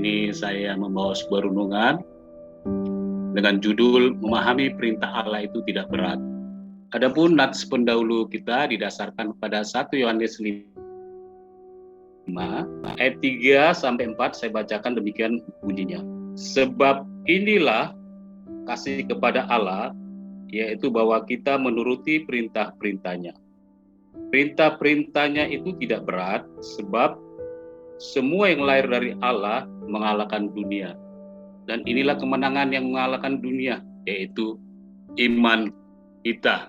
ini saya membawa sebuah renungan dengan judul Memahami Perintah Allah itu Tidak Berat. Adapun nats pendahulu kita didasarkan pada 1 Yohanes 5 ayat 3 sampai 4. Saya bacakan demikian bunyinya. Sebab inilah kasih kepada Allah, yaitu bahwa kita menuruti perintah-perintahnya. Perintah-perintahnya itu tidak berat, sebab semua yang lahir dari Allah mengalahkan dunia. Dan inilah kemenangan yang mengalahkan dunia, yaitu iman kita.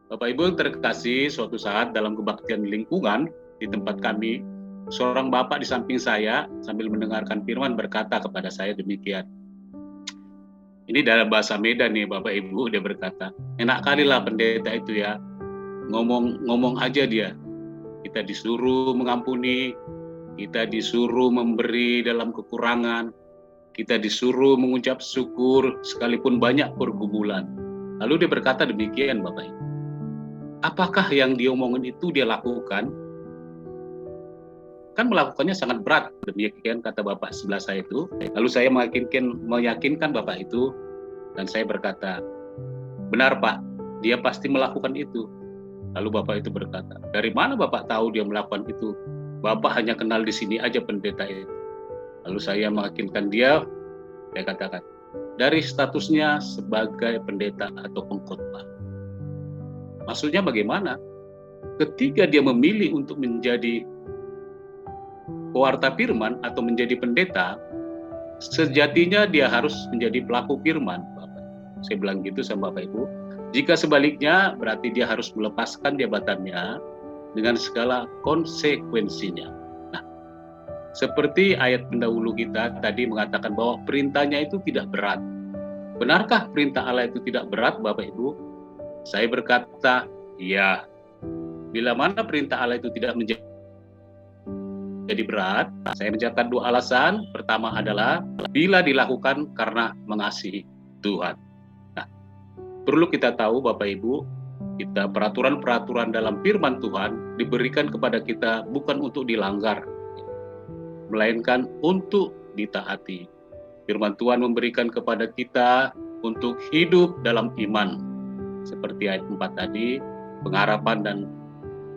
Bapak Ibu terkasih, suatu saat dalam kebaktian lingkungan di tempat kami, seorang bapak di samping saya sambil mendengarkan firman berkata kepada saya demikian. Ini dalam bahasa Medan nih Bapak Ibu, dia berkata, enak kali lah pendeta itu ya, ngomong aja dia. Kita disuruh mengampuni, kita disuruh memberi dalam kekurangan, kita disuruh mengucap syukur sekalipun banyak pergumulan. Lalu dia berkata demikian Bapak Ibu, apakah yang dia omongin itu dia lakukan? Kan melakukannya sangat berat, demikian kata Bapak sebelah saya itu. Lalu saya meyakinkan Bapak itu, dan saya berkata, benar Pak, dia pasti melakukan itu. Lalu Bapak itu berkata, dari mana Bapak tahu dia melakukan itu? Bapak hanya kenal di sini aja pendeta itu. Lalu saya meyakinkan dia, saya katakan, dari statusnya sebagai pendeta atau pengkhotbah. Maksudnya bagaimana? Ketika dia memilih untuk menjadi pewarta firman atau menjadi pendeta, sejatinya dia harus menjadi pelaku firman. Bapak. Saya bilang gitu sama Bapak Ibu. Jika sebaliknya, berarti dia harus melepaskan jabatannya dengan segala konsekuensinya. Nah, seperti ayat pendahulu kita tadi mengatakan bahwa perintahnya itu tidak berat. Benarkah perintah Allah itu tidak berat, Bapak Ibu? Saya berkata, ya. Bila mana perintah Allah itu tidak menjadi berat, saya mencatat 2 alasan. Pertama adalah bila dilakukan karena mengasihi Tuhan. Nah, perlu kita tahu Bapak Ibu, kita peraturan-peraturan dalam firman Tuhan diberikan kepada kita bukan untuk dilanggar, melainkan untuk ditaati. Firman Tuhan memberikan kepada kita untuk hidup dalam iman. Seperti ayat 4 tadi, pengharapan dan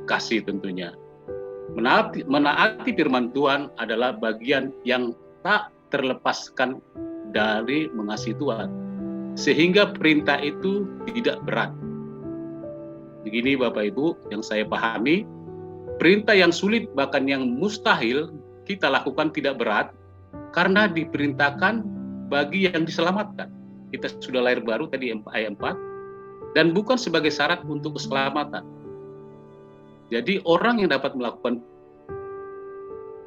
kasih tentunya. Menaati firman Tuhan adalah bagian yang tak terlepaskan dari mengasihi Tuhan. Sehingga perintah itu tidak berat. Begini Bapak Ibu, yang saya pahami, perintah yang sulit bahkan yang mustahil kita lakukan tidak berat karena diperintahkan bagi yang diselamatkan. Kita sudah lahir baru tadi ayat 4 dan bukan sebagai syarat untuk keselamatan. Jadi orang yang dapat melakukan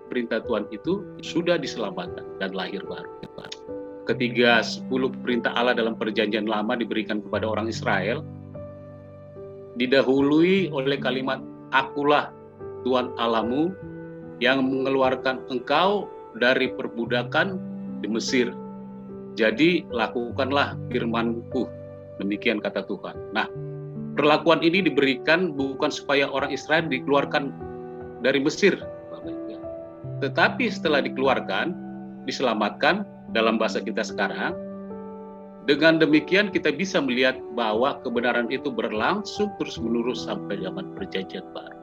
perintah Tuhan itu sudah diselamatkan dan lahir baru. Ketiga 10 perintah Allah dalam perjanjian lama diberikan kepada orang Israel didahului oleh kalimat akulah Tuhan Allahmu yang mengeluarkan engkau dari perbudakan di Mesir. Jadi lakukanlah firman-Ku, demikian kata Tuhan. Nah, perlakuan ini diberikan bukan supaya orang Israel dikeluarkan dari Mesir, tetapi setelah dikeluarkan, diselamatkan dalam bahasa kita sekarang. Dengan demikian kita bisa melihat bahwa kebenaran itu berlangsung terus-menerus sampai zaman perjanjian baru.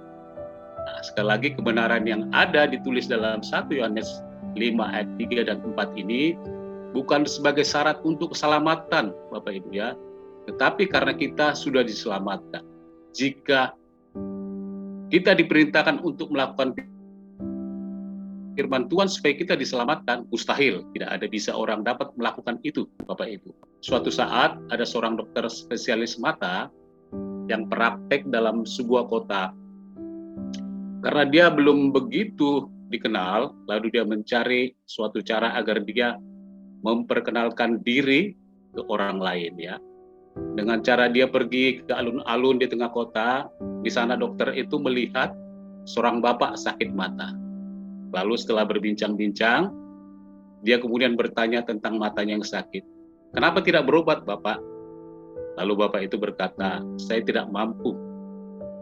Nah, sekali lagi kebenaran yang ada ditulis dalam 1 Yohanes 5 ayat 3 dan 4 ini bukan sebagai syarat untuk keselamatan, Bapak Ibu ya, tetapi karena kita sudah diselamatkan. Jika kita diperintahkan untuk melakukan firman Tuhan supaya kita diselamatkan, mustahil, tidak ada bisa orang dapat melakukan itu, Bapak Ibu. Suatu saat ada seorang dokter spesialis mata yang praktek dalam sebuah kota. Karena dia belum begitu dikenal, lalu dia mencari suatu cara agar dia memperkenalkan diri ke orang lain ya. Dengan cara dia pergi ke alun-alun di tengah kota, di sana dokter itu melihat seorang bapak sakit mata. Lalu setelah berbincang-bincang, dia kemudian bertanya tentang matanya yang sakit. Kenapa tidak berobat, Bapak? Lalu Bapak itu berkata, saya tidak mampu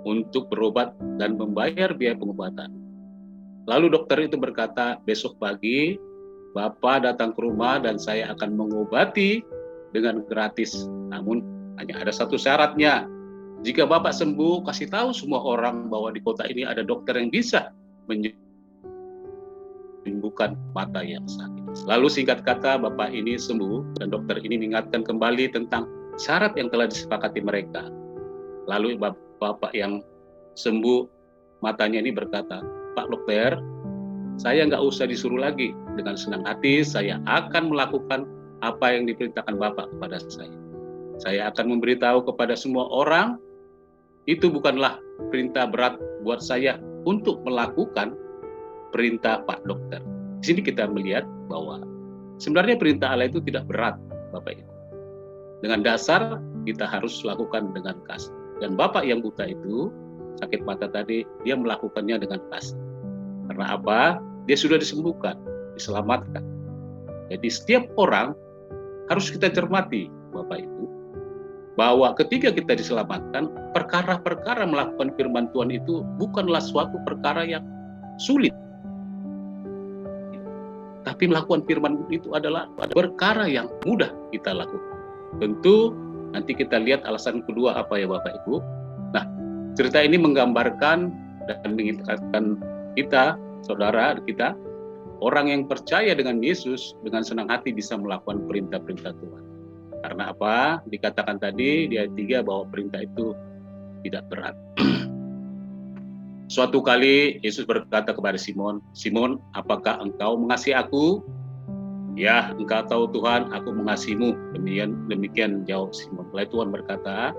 untuk berobat dan membayar biaya pengobatan. Lalu dokter itu berkata, besok pagi Bapak datang ke rumah dan saya akan mengobati dengan gratis. Namun hanya ada satu syaratnya. Jika Bapak sembuh, kasih tahu semua orang bahwa di kota ini ada dokter yang bisa menyembuhkan mata yang sakit. Lalu singkat kata Bapak ini sembuh dan dokter ini mengingatkan kembali tentang syarat yang telah disepakati mereka. Lalu Bapak yang sembuh matanya ini berkata, Pak dokter, saya nggak usah disuruh lagi. Dengan senang hati saya akan melakukan apa yang diperintahkan Bapak kepada saya. Saya akan memberitahu kepada semua orang, itu bukanlah perintah berat buat saya untuk melakukan perintah Pak Dokter. Di sini kita melihat bahwa sebenarnya perintah Allah itu tidak berat, Bapak Ibu. Dengan dasar kita harus lakukan dengan kasih. Dan Bapak yang buta itu, sakit mata tadi, dia melakukannya dengan kasih. Karena apa? Dia sudah disembuhkan, diselamatkan. Jadi setiap orang harus kita cermati, Bapak Ibu, bahwa ketika kita diselamatkan, perkara-perkara melakukan firman Tuhan itu bukanlah suatu perkara yang sulit. Tapi melakukan firman itu adalah perkara yang mudah kita lakukan. Tentu nanti kita lihat alasan kedua apa ya Bapak Ibu. Nah, cerita ini menggambarkan dan mengingatkan kita, saudara kita, orang yang percaya dengan Yesus dengan senang hati bisa melakukan perintah-perintah Tuhan. Karena apa? Dikatakan tadi di ayat 3 bahwa perintah itu tidak berat. Suatu kali Yesus berkata kepada Simon, Simon, apakah engkau mengasihi aku? Ya, engkau tahu Tuhan, aku mengasihimu. Demikian jawab Simon. Lalu Tuhan berkata,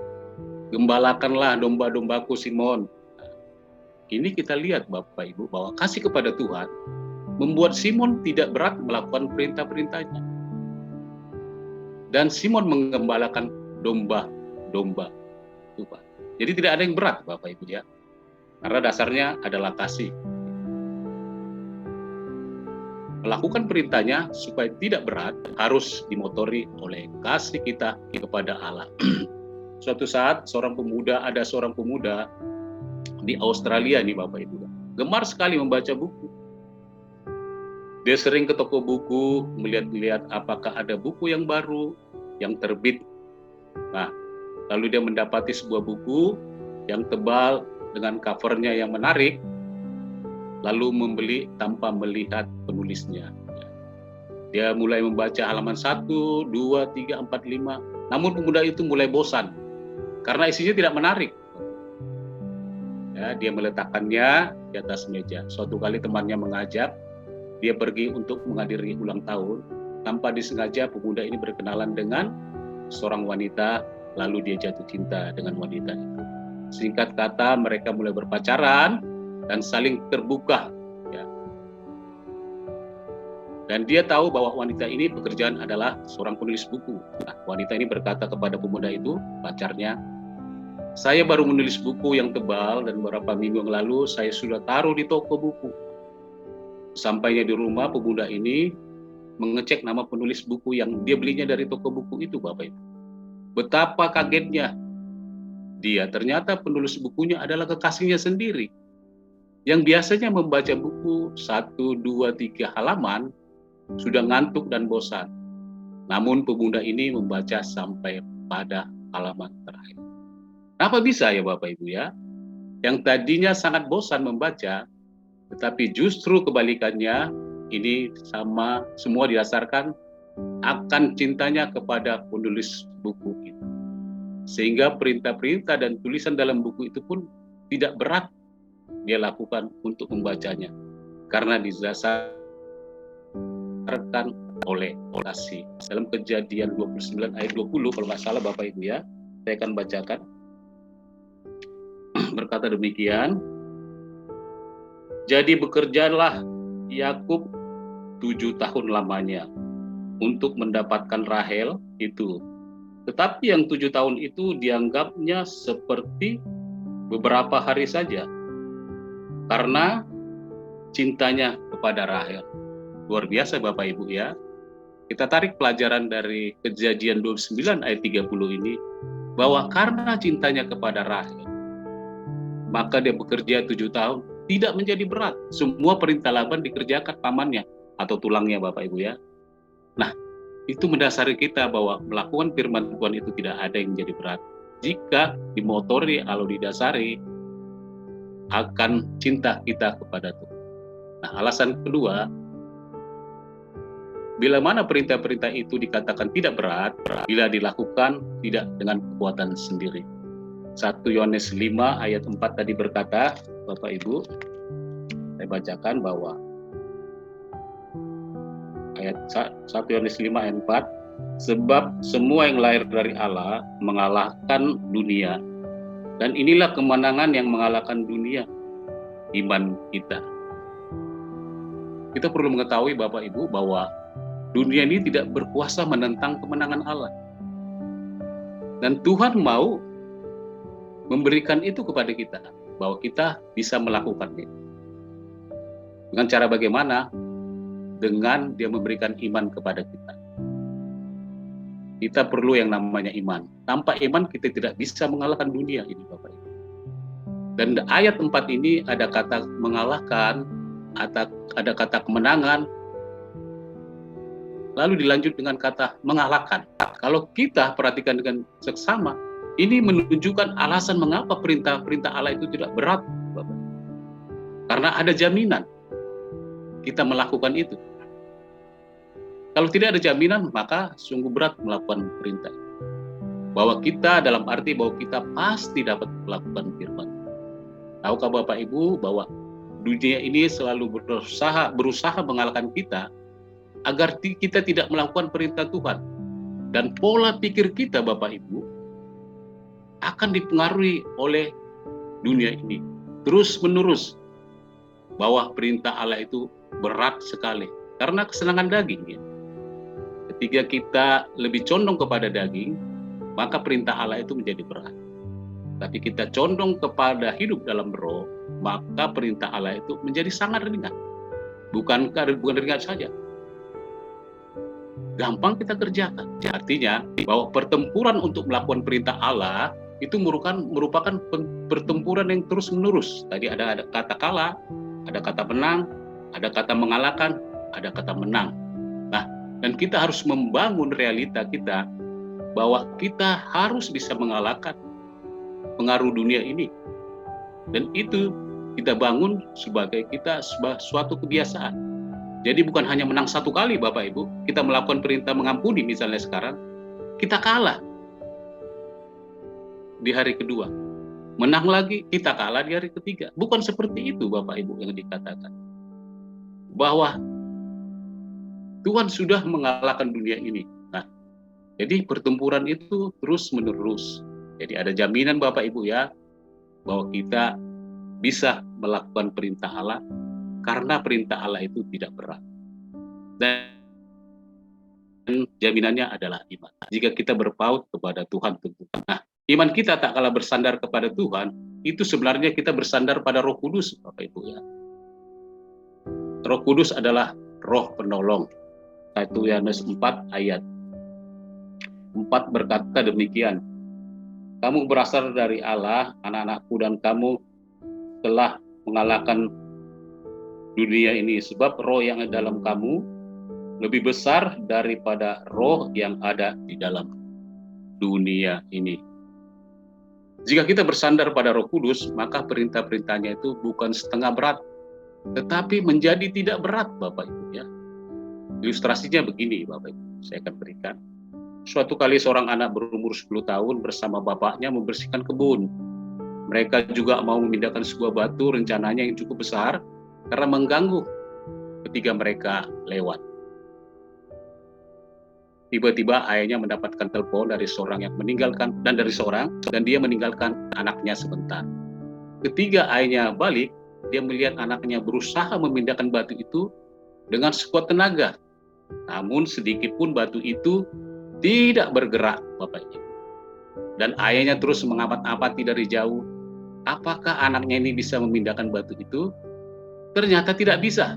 gembalakanlah domba-dombaku Simon. Ini kita lihat Bapak Ibu bahwa kasih kepada Tuhan membuat Simon tidak berat melakukan perintah-perintahnya. Dan Simon menggembalakan domba-domba Tuhan. Jadi tidak ada yang berat Bapak Ibu ya. Karena dasarnya adalah kasih. Melakukan perintahnya supaya tidak berat harus dimotori oleh kasih kita kepada Allah. Suatu saat ada seorang pemuda di Australia nih Bapak Ibu. Gemar sekali membaca buku. Dia sering ke toko buku, melihat-lihat apakah ada buku yang baru, yang terbit. Nah, lalu dia mendapati sebuah buku yang tebal dengan covernya yang menarik, lalu membeli tanpa melihat penulisnya. Dia mulai membaca halaman 1, 2, 3, 4, 5. Namun pemuda itu mulai bosan, karena isinya tidak menarik. Ya, dia meletakkannya di atas meja. Suatu kali temannya mengajak, dia pergi untuk menghadiri ulang tahun. Tanpa disengaja pemuda ini berkenalan dengan seorang wanita, lalu dia jatuh cinta dengan wanita itu. Singkat kata mereka mulai berpacaran dan saling terbuka. Ya. Dan dia tahu bahwa wanita ini pekerjaan adalah seorang penulis buku. Nah, wanita ini berkata kepada pemuda itu, pacarnya, saya baru menulis buku yang tebal dan beberapa minggu yang lalu saya sudah taruh di toko buku. Sampainya di rumah, pemuda ini mengecek nama penulis buku yang dia belinya dari toko buku itu, Bapak Ibu. Betapa kagetnya dia, ternyata penulis bukunya adalah kekasihnya sendiri. Yang biasanya membaca buku 1, 2, 3 halaman, sudah ngantuk dan bosan. Namun pemuda ini membaca sampai pada halaman terakhir. Apa bisa ya Bapak Ibu ya? Yang tadinya sangat bosan membaca, tetapi justru kebalikannya, ini semua didasarkan akan cintanya kepada penulis buku itu. Sehingga perintah-perintah dan tulisan dalam buku itu pun tidak berat dia lakukan untuk membacanya. Karena didasarkan oleh kasih. Dalam Kejadian 29 ayat 20 kalau nggak salah Bapak Ibu ya, saya akan bacakan. Berkata demikian, jadi bekerjalah Yakub 7 tahun lamanya untuk mendapatkan Rahel itu. Tetapi yang 7 tahun itu dianggapnya seperti beberapa hari saja. Karena cintanya kepada Rahel. Luar biasa Bapak Ibu ya. Kita tarik pelajaran dari Kejadian 29 ayat 30 ini. Bahwa karena cintanya kepada Rahel, maka dia bekerja 7 tahun. Tidak menjadi berat. Semua perintah Laban dikerjakan pamannya. atau tulangnya Bapak Ibu ya. Nah, itu mendasari kita bahwa melakukan firman Tuhan itu tidak ada yang menjadi berat. Jika dimotori atau didasari akan cinta kita kepada Tuhan. Nah, alasan kedua, bila mana perintah-perintah itu dikatakan tidak berat, bila dilakukan tidak dengan kekuatan sendiri. 1 Yohanes 5 ayat 4 tadi berkata, Bapak Ibu, saya bacakan bahwa ayat 1 Yohanes 5 ayat 4, sebab semua yang lahir dari Allah mengalahkan dunia, dan inilah kemenangan yang mengalahkan dunia, iman kita. Kita perlu mengetahui Bapak Ibu bahwa dunia ini tidak berkuasa menentang kemenangan Allah. Dan Tuhan mau memberikan itu kepada kita, bahwa kita bisa melakukannya. Dengan cara bagaimana? Dengan Dia memberikan iman kepada kita. Kita perlu yang namanya iman. Tanpa iman kita tidak bisa mengalahkan dunia ini Bapak Ibu. Dan ayat 4 ini ada kata mengalahkan, ada kata kemenangan, lalu dilanjut dengan kata mengalahkan. Kalau kita perhatikan dengan seksama, ini menunjukkan alasan mengapa perintah-perintah Allah itu tidak berat, Bapak. Karena ada jaminan kita melakukan itu. Kalau tidak ada jaminan, maka sungguh berat melakukan perintah. Bahwa kita dalam arti bahwa kita pasti dapat melakukan firman. Tahukah Bapak Ibu bahwa dunia ini selalu berusaha mengalahkan kita agar kita tidak melakukan perintah Tuhan. Dan pola pikir kita Bapak Ibu akan dipengaruhi oleh dunia ini terus menerus, bahwa perintah Allah itu berat sekali karena kesenangan daging ya. Ketika kita lebih condong kepada daging, maka perintah Allah itu menjadi berat. Tapi kita condong kepada hidup dalam roh, maka perintah Allah itu menjadi sangat ringan. Bukan ringan saja, gampang kita kerjakan. Artinya bahwa pertempuran untuk melakukan perintah Allah itu merupakan pertempuran yang terus menerus. Tadi ada kata kalah, ada kata menang, ada kata mengalahkan, ada kata menang. Nah, dan kita harus membangun realita kita bahwa kita harus bisa mengalahkan pengaruh dunia ini. Dan itu kita bangun sebagai suatu kebiasaan. Jadi bukan hanya menang satu kali Bapak Ibu, kita melakukan perintah mengampuni misalnya sekarang, kita kalah di hari kedua. Menang lagi, kita kalah di hari ketiga. Bukan seperti itu Bapak Ibu yang dikatakan. Bahwa Tuhan sudah mengalahkan dunia ini. Nah, jadi pertempuran itu terus menerus. Jadi ada jaminan Bapak Ibu ya, bahwa kita bisa melakukan perintah Allah karena perintah Allah itu tidak berat. Dan jaminannya adalah iman. Jika kita berpaut kepada Tuhan tentu. Nah, iman kita tak kalah bersandar kepada Tuhan, itu sebenarnya kita bersandar pada Roh Kudus, Bapak Ibu ya. Roh Kudus adalah Roh penolong. 1 Yohanes 4 ayat 4 berkata demikian, kamu berasal dari Allah, anak-anakku, dan kamu telah mengalahkan dunia ini, sebab roh yang ada dalam kamu lebih besar daripada roh yang ada di dalam dunia ini. Jika kita bersandar pada Roh Kudus, maka perintah-perintahnya itu bukan setengah berat, tetapi menjadi tidak berat Bapak Ibu ya. Ilustrasinya begini Bapak Ibu, saya akan berikan. Suatu kali seorang anak berumur 10 tahun bersama bapaknya membersihkan kebun. Mereka juga mau memindahkan sebuah batu rencananya yang cukup besar karena mengganggu ketika mereka lewat. Tiba-tiba ayahnya mendapatkan telepon dari seorang yang meninggalkan dan dia meninggalkan anaknya sebentar. Ketika ayahnya balik, dia melihat anaknya berusaha memindahkan batu itu dengan sekuat tenaga. Namun sedikit pun batu itu tidak bergerak, Bapak Ibu. Dan ayahnya terus mengamati dari jauh, apakah anaknya ini bisa memindahkan batu itu? Ternyata tidak bisa.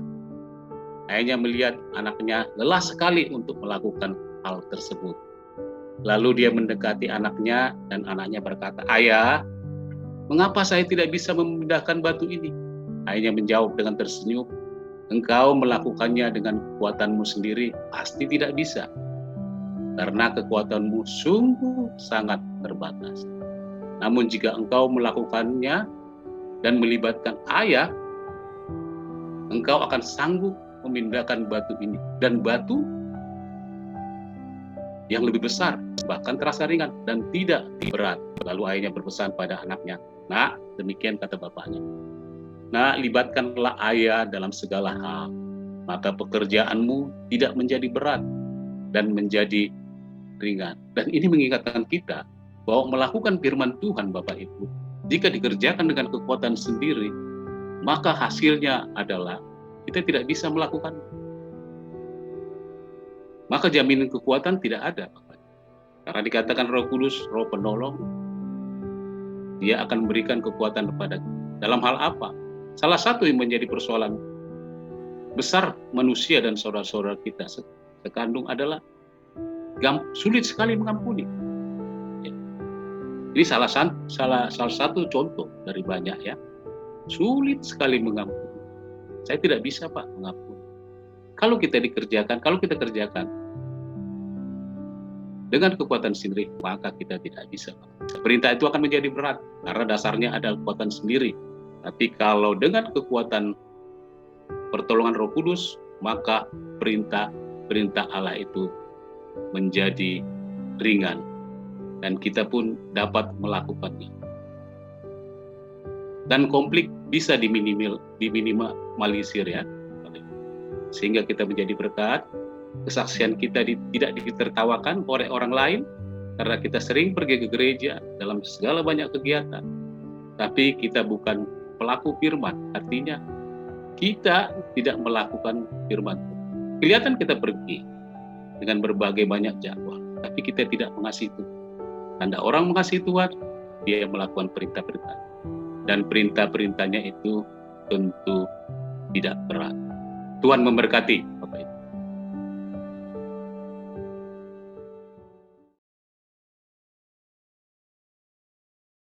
Ayahnya melihat anaknya lelah sekali untuk melakukan hal tersebut. Lalu dia mendekati anaknya dan anaknya berkata, "Ayah, mengapa saya tidak bisa memindahkan batu ini?" Ayahnya menjawab dengan tersenyum, engkau melakukannya dengan kekuatanmu sendiri, pasti tidak bisa. Karena kekuatanmu sungguh sangat terbatas. Namun jika engkau melakukannya dan melibatkan Ayah, engkau akan sanggup memindahkan batu ini. Dan batu yang lebih besar, bahkan terasa ringan dan tidak berat. Lalu ayahnya berpesan pada anaknya, "Nak," demikian kata bapaknya, "Nak, libatkanlah ayah dalam segala hal, maka pekerjaanmu tidak menjadi berat dan menjadi ringan." Dan ini mengingatkan kita bahwa melakukan firman Tuhan, Bapak Ibu, jika dikerjakan dengan kekuatan sendiri, maka hasilnya adalah kita tidak bisa melakukan. Maka jaminan kekuatan tidak ada, Bapak. Karena dikatakan Roh Kudus, Roh Penolong, Dia akan memberikan kekuatan kepada kita. Dalam hal apa? Salah satu yang menjadi persoalan besar manusia dan saudara-saudara kita sekandung adalah sulit sekali mengampuni. Ini salah satu contoh dari banyak ya. Sulit sekali mengampuni. Saya tidak bisa, Pak, mengampuni. Kalau kita kerjakan dengan kekuatan sendiri, maka kita tidak bisa, Pak. Perintah itu akan menjadi berat karena dasarnya adalah kekuatan sendiri. Tapi kalau dengan kekuatan pertolongan Roh Kudus, maka perintah Allah itu menjadi ringan dan kita pun dapat melakukannya. Dan konflik bisa diminimalisir ya. Sehingga kita menjadi berkat, kesaksian kita tidak ditertawakan oleh orang lain karena kita sering pergi ke gereja dalam segala banyak kegiatan. Tapi kita bukan pelaku firman, artinya kita tidak melakukan firman. Kelihatan kita pergi dengan berbagai banyak jadwal, tapi kita tidak mengasihi Tuhan. Tanda orang mengasihi Tuhan, dia melakukan perintah-perintah. Dan perintah-perintahnya itu tentu tidak berat. Tuhan memberkati, Bapak Ibu.